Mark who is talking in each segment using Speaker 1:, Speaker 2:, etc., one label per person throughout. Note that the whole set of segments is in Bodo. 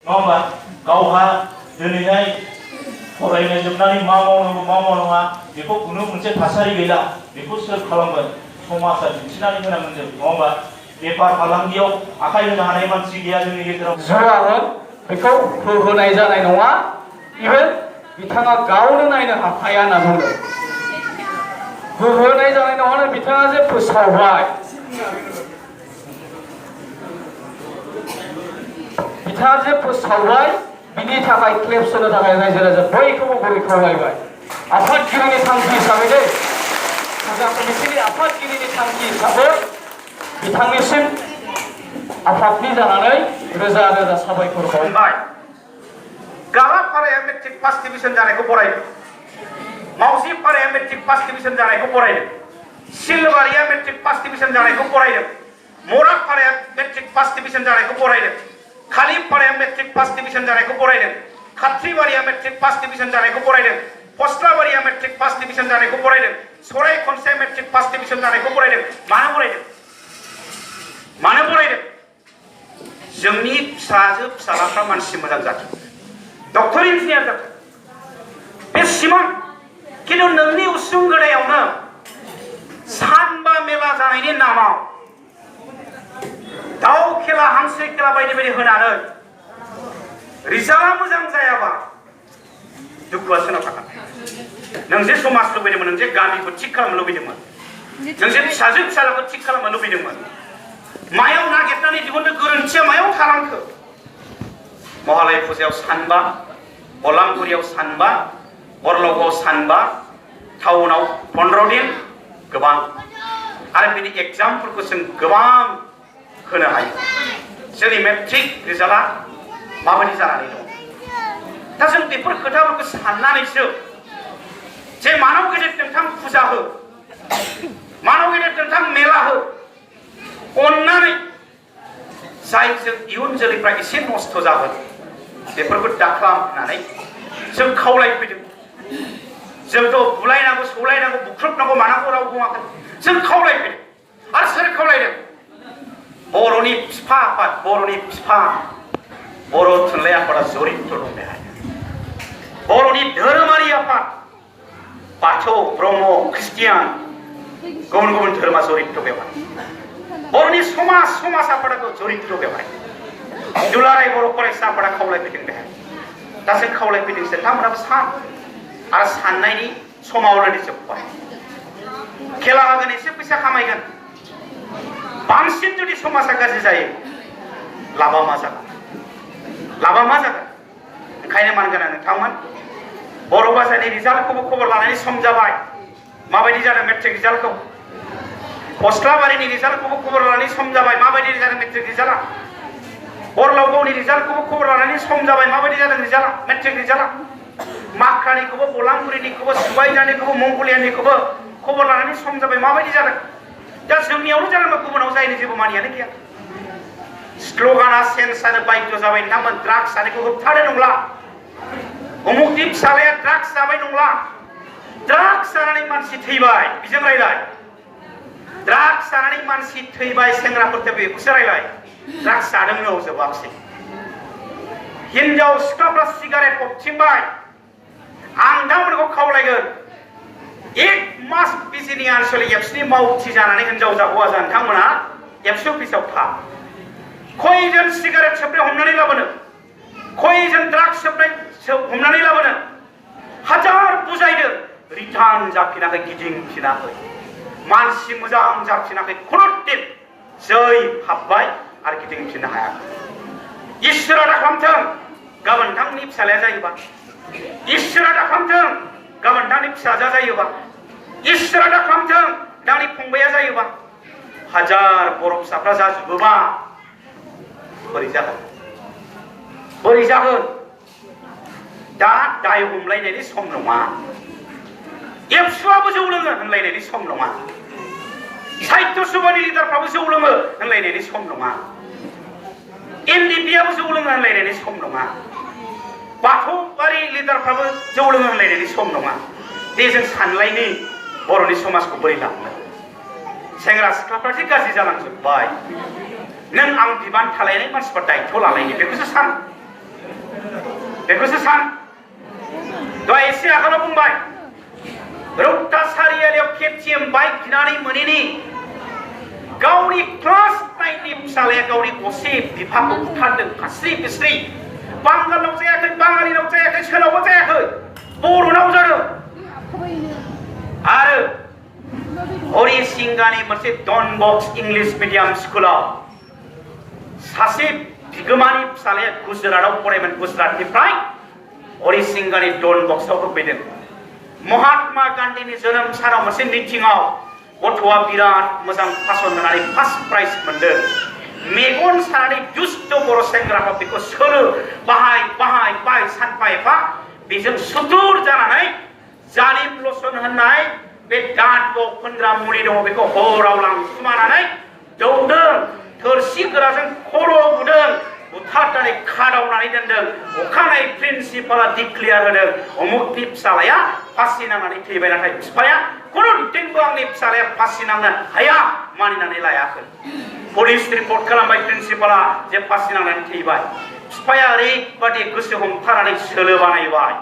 Speaker 1: नङा होमबा गावहा दिनैहाय फरायनाय जोबनानै मा मावनांगौ मा मावनाङा बेखौ खुनु मोनसे थासारि गैला बेखौ सोर खालामगोन समाजा दिन्थिनानै होनांगोन जों नङा होमबा बेफार फालांगियाव आखाय होनो हानाय मानसि गैया जोंनि गेजेराव
Speaker 2: जौआबो बेखौ होहोनाय जानाय नङा इभेन बिथाङा गावनो नायनो हाखाया होनना बुंदों होहोनाय जानाय नङानो बिथाङा जे फोसावबाय बिथाङा जे फोसावबाय बिनि थाखाय क्लेप्स होनो थाखाय रायजो राजा बयखौबो गुरै खावलायबाय आफादगिरिनि थांखि हिसाबै दे फुजा कमिटिनि आफादगिरिनि थांखि हिसाबै बिथांनिसिम आफादनि जानानै रोजा रोजा साबायखर बावबाय
Speaker 3: गालापाराया मेट्रिक फार्स्ट डिभिजन जानायखौ बरायदों मावजिपाराया मेट्रिक फार्स्ट डिभिजन जानायखौ बरायदों सिलबारिया मेट्रिक फार्स्ट डिभिजन जानायखौ बरायदों मरापाराया मेट्रिक फार्स्ट डिभिजन जानायखौ बरायदों खालिपाराया मेट्रिक फार्स्ट डिभिजन जानायखौ बरायदों खात्रिबारिया मेट्रिक फार्स्ट डिभिजन जानायखौ बरायदों फस्लाबारिया मेट्रिक फार्स्ट डिभिजन जानायखौ बरायदों सरायखनसाया मेट्रिक फार्स्ट डिभिजन जानायखौ बरायदों मानो बरायदों जोंनि फिसाजो फिसालाफ्रा मानसि मोजां जाथों डक्टर इन्जिनियार जाथों बे सिमां खिन्थु नोंनि उसुं गोदायावनो सानबा मेला जानायनि नामाव दाउ खेला हांसो खेला बायदि बायदि होनानै रिजाल्टआ मोजां जायाबा दुखुआ सोनाव थागोन नों जे समाज लुबैदोंमोन नों जे गामिखौ थिग खालामनो लुबैदोंमोन नों जे फिसाजो फिसालाखौ थिग खालामनो लुबैदोंमोन मायाव नागिरनानै दिहुननो गोरोन्थिया मायाव थालांखो महालय फुजायाव सानबा बलांगुरियाव सानबा बरलगावआव सानबा टाउनाव 15 दिन गोबां आरो बिनि एग्जामफोरखौ जों गोबां होनो हायो जोंनि मेट्रिक रिजाल्टआ माबायदि जानानै दं दा जों बेफोर खोथाफोरखौ साननानैसो जे मानव गेदेर नोंथां फुजा हो मानव गेदेर नोंथां मेला हो अन्नानै जायजों इयुन जोलैफ्रा एसे नस्थ' जागोन बेफोरखौ दाखालाम होननानै जों खावलायफैदों जोंथ' बुलायनांगौ सौलायनांगौ बुख्रुबनांगौ मानांगौ राव बुङाखै जों खावलायफैदों आरो सोर खावलायदों बर'नि बिफा आफाद बर'नि बिफा बर' थुनलाइ आफादा जरित दं बेहाय बर'नि धोरोमारि आफाद बाथौ ब्रह्म ख्रिस्टियान गुबुन गुबुन धोरोमा जरित बेवहाय बर'नि समाज आफादाखौ जरित बेवहाय दुलाराय बर' फरायसा आफादा खावलायफैदों बेहाय दा जों खावलायफैदों नोंथांमोनाबो सान आरो साननायनि समा अलरेडि जोब्बाय खेला होगोन एसे फैसा खामायगोन बांसिन जुदि समाजा गाज्रि जायो लाबा मा जागोन ओंखायनो मानगोन नोंथांमोन बर' बाजारनि रिजाल्टखौबो खबर लानायनि सम जाबाय माबायदि जादों मेट्रिक रिजाल्टखौ फस्लाबारिनि रिजाल्टखौबो खबर लानायनि सम जाबाय माबायदि जादों मेट्रिक रिजाल्टआ बरलगावनि रिजाल्टखौबो खबर लानायनि सम जाबाय माबायदि जादों रिजाल्टआ मेट्रिक रिजाल्टआ माख्रानिखौबो बलांगुरिनिखौबो सुबाइजानिखौबो मंगलियानिखौबो खबर लानायनि सम जाबाय माबायदि जादों दा जोंनियावनो जादोंबा गुबुनाव जायनि जेबो मानियानो गैया स्ल'गाना चेन्ज जानो बाध्य जाबाय नोंथांमोन ड्राग्स जानायखौ होबथानो नंला उमुकनि फिसालाया ड्राग्स जाबाय नंला ड्राग्स जानानै मानसि थैबाय बिजों रायलाय ड्राग्स जानानै मानसि थैबाय सेंग्राफोरखौ बेखौसो रायलाय ड्राग्स जादोंनो जोबाखसै हिनजाव सिख्लाफ्रा सिगारेट अबथिंबाय आं नोंथांमोनखौ खावलायगोन 1 मास बिजिनि आनसलिक एबसुनि मावथि जानानै हिनजाव हौवा जा नोंथांमोना एबसु अफिसाव था खयजन सिगारेट सोबनाय हमनानै लाबोनो खयजन ड्राग्स सोबनाय हमनानै लाबोनो हाजार बुजायदों रिटार्न जाफिनाखै गिदिंफिनाखै मानसि मोजां जाफिनाखै खुनुदिन जै हाबबाय आरो गिदिंफिननो हायाखै इसोरा दा खालामथों गाबोन नोंथांनि फिसालाया जायोबा इसोरा दा खालामथों गाबोन नोंथांनि फिसाजोआ जायोबा इसोरा दा खालामथों नोंथांनि फंबाया जायोबा हाजार बर' फिसाफ्रा जाजोबोबा बोरै जागोन दा दाय हमलायनायनि सम नङा एबसुआबो जौ लोङो होनलायनायनि सम नङा साहित्य सभानि लिडारफ्राबो जौ लोङो होनलायनायनि सम नङा एनडिपिआबो जौ लोङो होनलायनायनि सम नङा बाथौआरि लिडारफ्राबो जौ लोङो होनलायनायनि सम नङा दे जों सानलायनि बर'नि समाजखौ बोरै लांनो सेंग्रा सिख्लाफ्रा जे गाज्रि जालांजोब्बाय नों आं बिबान थालायनाय मानसिफोर दायित्व लालायनि बेखौसो सान बेखौसो सान दहाय एसे आगोलाव बुंबाय रौता सारियालियाव KTM बाइक बिनानै मोनैनि गावनि क्लास 9 नि फिसालाया गावनि असे बिफाखौ बुथारदों फास्रि बिस्रि बांगालनाव जायाखै बाङालिनाव जायाखै सोनावबो जायाखै बर'नाव जादों आरो हरिसिंगानि मोनसे डन बक्स इंलिश मिडियाम स्कुलाव सासे बिगोमानि फिसालाया गुजरातआव फरायमोन गुजरातनिफ्राय हरिसिंगानि डन बक्सआव होफैदों महात्मा गान्धीनि जोनोम सानाव मोनसे मिटिंआव गथ'आ बिराद मोजां भाषण होनानै फार्स्ट प्राइज मोनदों मेगन सानानै दुष्ट बर' सेंग्राफ्रा बेखौ सोलो बाहाय सानफा एफा बेजों सुथुर जानानै जालिम लसन होननाय बे दांतआव फोनग्रा मुलि दङ बेखौ हराव लांखुमानानै दौदों थोरसि गोराजों खर' बुदों बुथारनानै खादावनानै दोनदों अखानायै प्रिन्सिपाला डिक्लेयार होदों अमुकनि फिसालाया फासि नांनानै थैबाय नाथाय बिफाया खुनुदिनबो आंनि फिसालाया फासि नांनो हाया मानिनानै लायाखै पुलिस रिपर्ट खालामबाय प्रिन्सिपाला जे फासि नांनानै थैबाय बिफाया ओरैबादि गोसो हमथानानै सोलो बानायबाय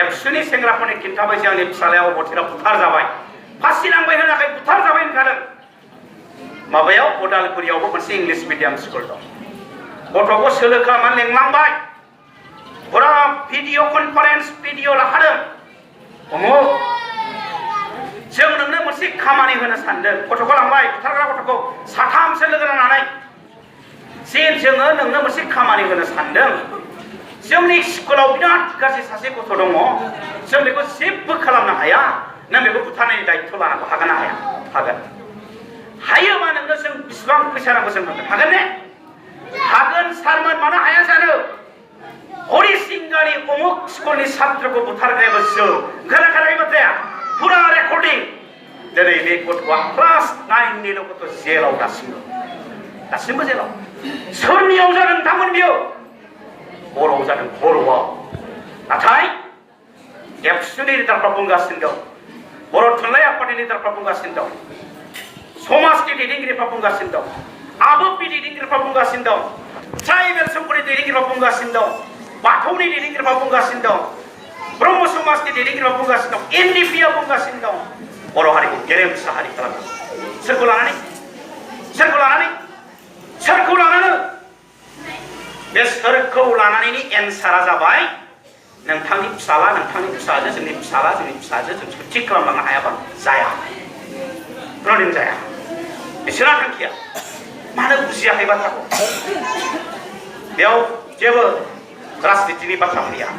Speaker 3: एबसुनि सेंग्राफोरनि खिन्थाबाय जे आंनि फिसालाया अबथिराव बुथार जाबाय फासि नांबाय होनाखै बुथार जाबाय होनखादों माबायाव उदालगुरियावबो मोनसे इंलिश मिडियाम स्कुल दं गथ'खौ सोलो खालामनानै लेंलांबाय फुरा भिडिअ कनफारेन्स भिडिअ लाखादों अमुक जों नोंनो मोनसे खामानि होनो सानदों गथ'खौ लांबाय बुथारग्रा गथ'खौ साथामसो लोगो नांनानै जे जोङो नोंनो मोनसे खामानि होनो सानदों जोंनि स्कुलाव बिराद गाज्रि सासे गथ' दङ जों बेखौ जेबो खालामनो हाया नों बेखौ बुथारनायनि दायित्व लानांगौ हागोन ना हाया हागोन हायोबा नोंनो जों बेसेबां फैसा नांगौ जों होगोन हागोन ने हागोन सारमोन मानो हाया जानो हरिसिंगानि अमुक स्कुलनि छात्रखौ बुथारग्रायाबो जों खोनाखानाय बाथ्राया फुरा रेकर्डिं दिनै बे गथ'आ क्लास 9 निल' गथ' जेलाव दासिमबो जेलाव सोरनियाव जादों नोंथांमोन बियो बर'आव जादों बर'आव नाथाय एबसुनि लिडारफ्रा बुंगासिनो दं बर' थुनलाइ आफादनि लिडारफ्रा बुंगासिनो दं समाजनि दैदेनगिरिफ्रा बुंगासिनो दं आबोफनि दैदेनगिरिफ्रा बुंगासिनो दं ट्राइबेल समफोरनि दैदेनगिरिफ्रा बुंगासिनो दं बाथौनि दैदेनगिरिफ्रा बुंगासिनो दं ब्रह्म समाजनि दैदेनगिरिफ्रा बुंगासिनो दं NDP-आ बुंगासिनो दं बर' हारिखौ गेरेमसा हारि खालामो सोरखौ लानानै बे सोरखौ लानानैनि एन्सारा जाबाय नोंथांनि फिसाला नोंथांनि फिसाजो जोंनि फिसाला जोंनि फिसाजो जों थिग खालामलांनो हायाबा जाया खुनुदिन जाया बिसोरहा थांखिया मानो बुजियाखै बाथ्राखौ बेयाव जेबो राजनितिनि बाथ्रा फैया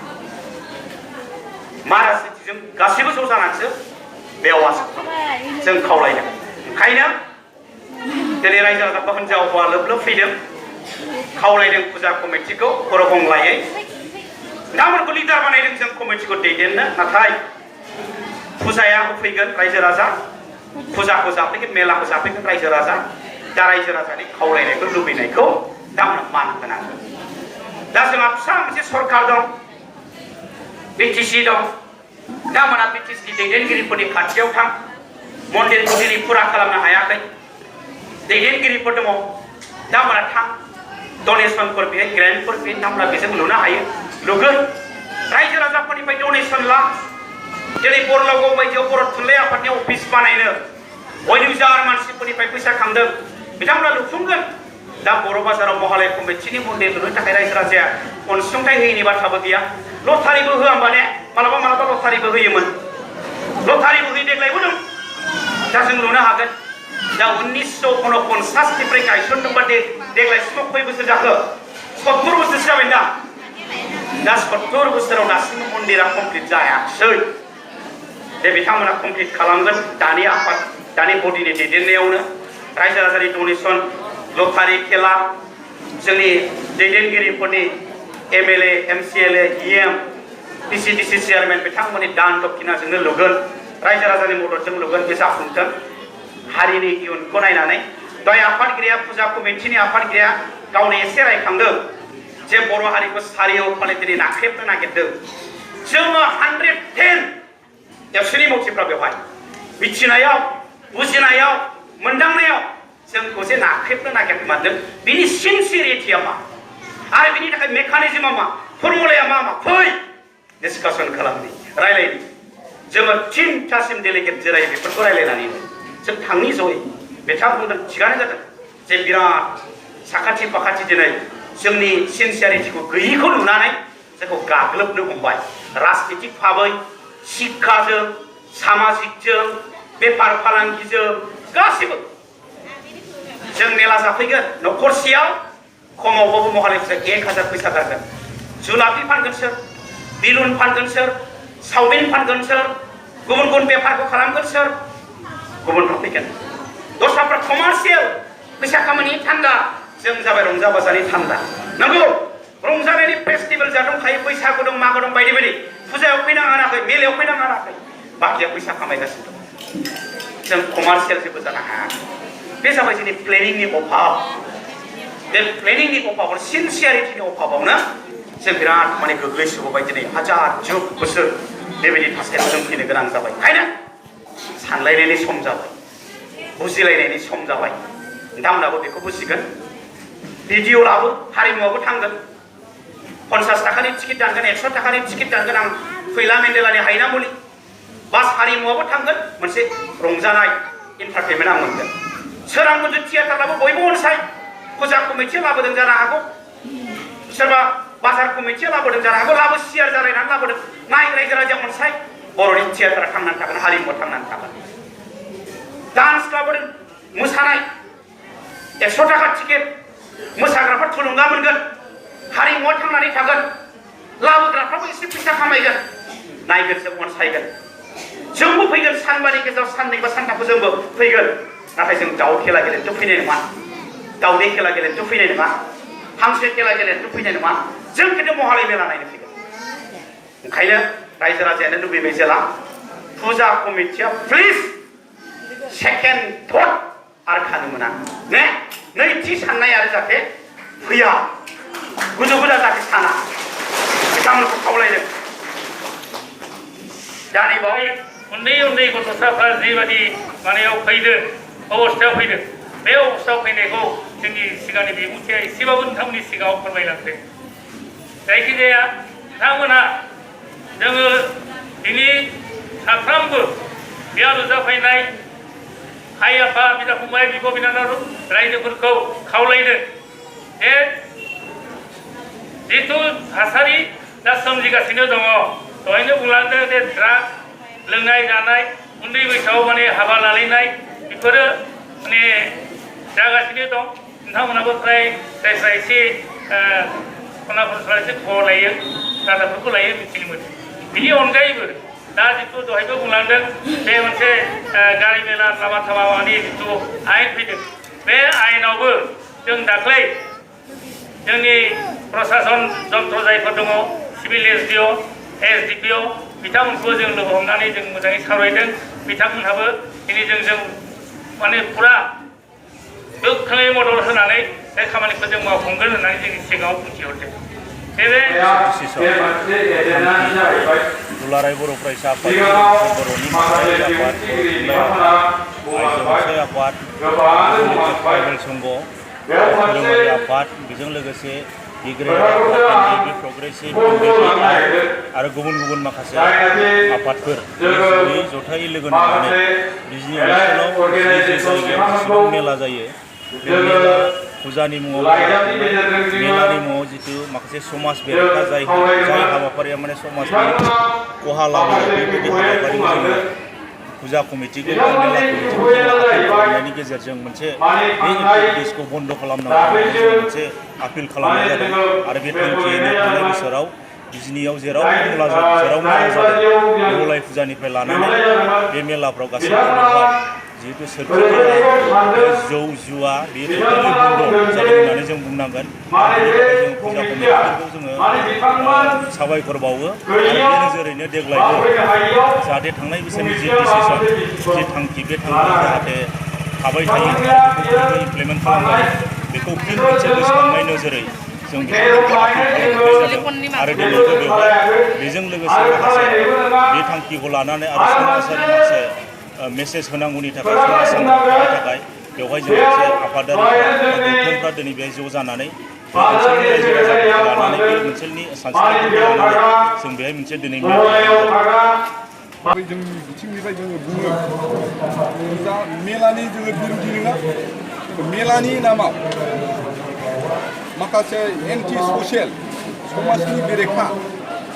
Speaker 3: मा राजनितिजों गासैबो ज' जानानैसो बे आवाजखौ जों खावलायदों ओंखायनो दिनै रायजो राजाफ्रा हिनजाव हौवा लोब फैदों खावलायदों फुजा कमिटिखौ खर' गंग्लायै नोंथांमोनखौ लिडार बानायदों जों कमिटिखौ दैदेननो नाथाय फुजाया होफैगोन रायजो राजा फुजाखौ जाफैगोन मेलाखौ जाफैगोन रायजो राजा दा रायजो राजानि खावलायनायखौ लुबैनायखौ दामोन मान होनांगोन दा जोंहा फिसा मोनसे सरकार दं BTC दं दामोना BTC दैदेनगिरिफोरनि खाथियाव थां मन्दिरखौ दिनै फुरा खालामनो हायाखै दैदेनगिरिफोर दङ दामोना थां डनेसनफोर बेहाय ग्रेन्टफोर बे दामोना बेजों लुनो हायो लुगोन रायजो राजाफोरनिफ्राय डनेसन ला दिनै बरलागाव बायदियाव बर' थुनलाइ आफादनि अफिस बानायनो 5000 मानसिफोरनिफ्राय फैसा खांदों बिथांमोना लुफुंगोन दा बर' बाजाराव महालय कमिटिनि मन्दिर लुनो थाखाय रायजो राजाया अनसुंथाइ होयैनि बाथ्राबो गैया लटारिबो होआ होमबा ने मालाबा लटारिबो होयोमोन लटारिबो होयो देग्लायबो दं दा जों लुनो हागोन दा 1949 निफ्राय गायसनदोंबा देग्लाय 70 बोसोर जाखो 70 बोसोरसो जाबाय दा 70 बोसोराव दासिमबो मन्दिरा कमप्लिट जायाखै दे बिथांमोना कमप्लिट खालामगोन दानि आफाद दानि बडिनि दैदेननायावनो रायजो राजानि डनेसन लटारि खेला जोंनि दैदेनगिरिफोरनि MLA MCLA EM PCDC chairman बिथांमोननि दान दक्षिणाजोंनो लुगोन रायजो राजानि मददजों लुगोन बे जाफुंगोन हारिनि इयुनखौ नायनानै दहाय आफादगिरिया फुजा कमिटिनि आफादगिरिया गावनो एसे रायखांदों जे बर' हारिखौ सारिय'फाले दिनै नाख्रेबनो नागिरदों जोङो 110 एबसुनि मावथिफ्रा बेवहाय मिथिनायाव बुजिनायाव मोनदांनायाव जोंखौ जे नाख्रेबनो नागिरखोमादों बिनि सिनसिरिटिया मा आरो बिनि थाखाय मेकानिजमा मा फर्मुलाया मा मा फै डिसकासन खालामनि रायलायनि जोङो 3थासिम डेलिगेट जिरायो बेफोरखौ रायलायनानै जों थांनि जयै बिथाङा बुंदों थिगानो जादों जे बिराद साखाथि फाखाथि दिनै जोंनि सिनसियारिटिखौ गैयिखौ नुनानै जोंखौ गाग्लोबनो हमबाय राजनितिक भाबै शिक्षाजों सामाजिकजों बेफार फालांगिजों गासिबो जों मेला जाफैगोन न'खरसेयाव खमावबाबो महालयफोरा 1000 फैसा गारगोन जुलापि फानगोन सोर बिलुन फानगोन सोर सावमिन फानगोन सोर गुबुन गुबुन बेफारखौ खालामगोन सोर गुबुनफ्रा फैगोन दस्राफ्रा कमार्शियेल फैसा खामानि थान्दा जों जाबाय रंजा बाजानि थान्दा नंगौ रंजानायनि फेस्टिभेल जा दंखायो बैसागु दं मागो दं बायदि बायदि फुजायाव फैनो हानाखै मेलायाव फैनो हानाखै बाखिया फैसा खामायगासिनो दं जों कमार्शियेल जेबो जानो हायाखै बे जाबाय जोंनि प्लेनिंनि अभाब बे प्लेनिंनि अभाबाव सिनसियारिटिनि अभाबावनो जों बिराद माने गोग्लैसोबाय दिनै हाजार जुग बोसोर बेबायदि थासारियाव जों फैनो गोनां जाबाय ओंखायनो सानलायनायनि सम जाबाय बुजिलायनायनि सम जाबाय नोंथांमोनाबो बेखौ बुजिगोन भिडिअ लाबो हारिमुआबो थांगोन 50 थाखानि टिकेट दानगोन 100 थाखानि टिकेट दानगोन आं फैला मेन्देलानि हायनामुलि बास हारिमुआबो थांगोन मोनसे रंजानाय एन्टारटेनमेन्ट आं मोनगोन सोरां मन्दिर थियेटार लाबो बयबो अनसाय फुजा कमिटिया लाबोदों जानो हागौ सोरबा बाजार कमिटिया लाबोदों जानो हागौ लाबो सियार जारायनानै लाबोदों नाय रायजो राजा अनसाय बर'नि थियेटारा थांनानै थागोन हारिमुआ थांनानै थागोन डान्स लाबोदों मोसानाय 100 थाखा टिकेट मोसाग्राफ्रा थुलुंगा मोनगोन हारिमुआ थांनानै थागोन लाबोग्राफ्राबो एसे फैसा खामायगोन नायगोन जों अनसायगोन जोंबो फैगोन सानबानि गेजेराव साननै बा सानथामखौ जोंबो फैगोन नाथाय जों दाउ खेला गेलेनोथ' फैनाय नङा दाउदै खेला गेलेनोथ' फैनाय नङा हांसो खेला गेलेनोथ' फैनाय नङा जों खिन्थु महालय मेला नायनो फैगोन ओंखायनो रायजो राजायानो लुबैबाय जेला फुजा कमिटिया प्लिज सेकेन्ड थट आरो खानो मोना ने नैथि साननाय आरो जाहाथे फैया गुजु गुजा जाहाथे साना बिथांमोनखौ खावलायदों
Speaker 4: जाहैबाय उन्दै उन्दै गथ'साफ्रा जिबायदि मानायाव फैदों अबस्थायाव फैदों बे अबस्थायाव फैनायखौ जोंनि सिगांनि बिबुंथिया एसेबाबो नोंथांमोननि सिगाङाव फोरमायलांदों जायखिजाया नोंथांमोनहा जोङो दिनै साफ्रोमबो बेयाव नुजाफैनाय आइ आफा बिदा फंबाय बिब' बिनानाव रायजोफोरखौ खावलायदों जे जिथु थासारि दा सोमजिगासिनो दङ दहायनो बुंलांदों जे ड्राग लोंनाय जानाय उन्दै बैसोआव माने हाबा लालायनाय बेफोरो माने जागासिनो दं नोंथांमोनाबो फ्राय जायफ्रा एसे खनाफोरफ्रा एसे खबर लायो रादाबफोरखौ लायो मिथिनो मोनो बिनि अनगायैबो दा जिथु दहायबो बुंलांदों बे मोनसे गारि मेला लामा थामानि जिथु आयेन फैदों बे आयेनावबो जों दाख्लै जोंनि प्रसासन जन्त्र जायफोर दङ सिभिल एसडिअ एसडिपिअ बिथांमोनखौ जों लोगो हमनानै जों मोजाङै सावरायदों बिथांमोनहाबो दिनै जों माने फुरा गोख्रोङै मदद होनानै बे खामानिखौ जों मावफुंगोन होननानै जोंनि सिगाङाव बुंथिहरदों
Speaker 1: दुलाराय बर' फरायसा आफाद बर'नि माहारि आफाद आइजो आफाद ट्राइबेल संघ धोरोमारि आफाद बेजों लोगोसे प्रग्रेसिभ आरो गुबुन गुबुन माखासे आफादफोर जथायै लोगो नांनानै बिजनि ओनसोलाव जेसेबां मेला जायो बे मेला फुजानि मुङाव मेलानि मुङाव जितु माखासे समाज बेरेखा जाय हाबाफारिया माने समाजनि खहा लाबोयो बेबायदि हाबाफारिखौ जोङो फुजा कमिटिखौ मेला कमिटिखौ खालामनायनि गेजेरजों मोनसे बे एक्टिभिटिसखौ बन्द' खालामनांगौ मोनसे आपिल खालामनाय जादों आरो बे थांखियैनो थांनाय बोसोराव बिजनियाव जेराव मेला जादों देवलाय फुजानिफ्राय लानानै बे मेलाफ्राव गासैबो बेवहाय जिहेतु सोरखि जौ जुवा बे टटेलि बन्द' जादों होननानै जों बुंनांगोन जों फुजा कमिटिफोरखौ जोङो साबायखर बावो आरो बे नोजोरैनो देग्लायबो जाहाथे थांनाय बोसोरनि जि डिसिसन जि थांखि बे थांखिया जाहाथे थाबाय थायो बेखौ इमप्लिमेन्ट खालामनाय बेखौ फिन मोनसे गोसोखांनाय नोजोरै जों बेखौ खालामनाय जादों आरो दिनैबो बेवहाय बेजों लोगोसे माखासे बे थांखिखौ लानानै आरो समाजारि माखासे मेसेज होनांगौनि थाखाय समाज सांग्रांथिनि थाखाय बेवहाय जों मोनसे आफादारिफ्रा गौथुमफ्रा दिनै बेहाय ज' जानानै ओनसोलनि रायजो राजाफोरखौ लानानै बे ओनसोलनि सानस्रिफोरखौ लानानै जों बेहाय मोनसे दिनै
Speaker 5: जोंनि बिथिंनिफ्राय जोङो बुङो जा मेलानि जोङो बिरोंथि नङा मेलानि नामाव माखासे एन्टि ससियेल समाजनि बेरेखा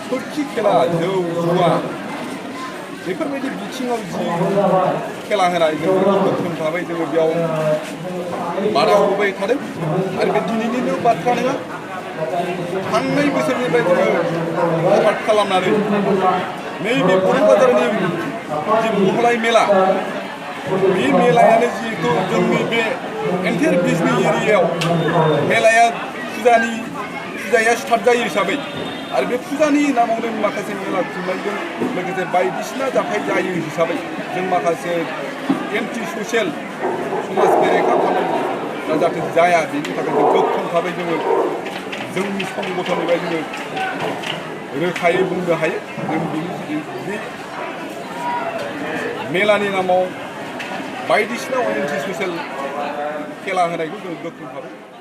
Speaker 5: सोरखि खेला जौ जुवा बेफोरबायदि बिथिङाव जि खेला होनाय जों गोख्रों भाबै जोङो बेयाव बादा होबाय थादों आरो बे दिनैनिल' बाथ्रा नङा थांनाय बोसोरनिफ्राय जोङो स्टार्ट खालामनानै नैबे बर' बाजारनि जि महलाय मेला बे मेलायानो जिहेतु जोंनि बे एन्टायर बिजनि एरियायाव मेलाया फुजाया स्टार्ट जायो हिसाबै आरो बे फुजानि नामावनो माखासे मेला खुंनायजों लोगोसे बायदिसिना जाथाय जायो हिसाबै जों माखासे एन्टि ससियेल समाज बेरेखा खामानि जाहाथे जाया बेनि थाखाय जों गोख्रों भाबै जोङो जोंनि संगठननिफ्राय जोङो रोखायै बुंनो हायो जों बे मेलानि नामाव बायदिसिना एन्टि ससियेल खेला होनायखौ जों गोख्रों भाबै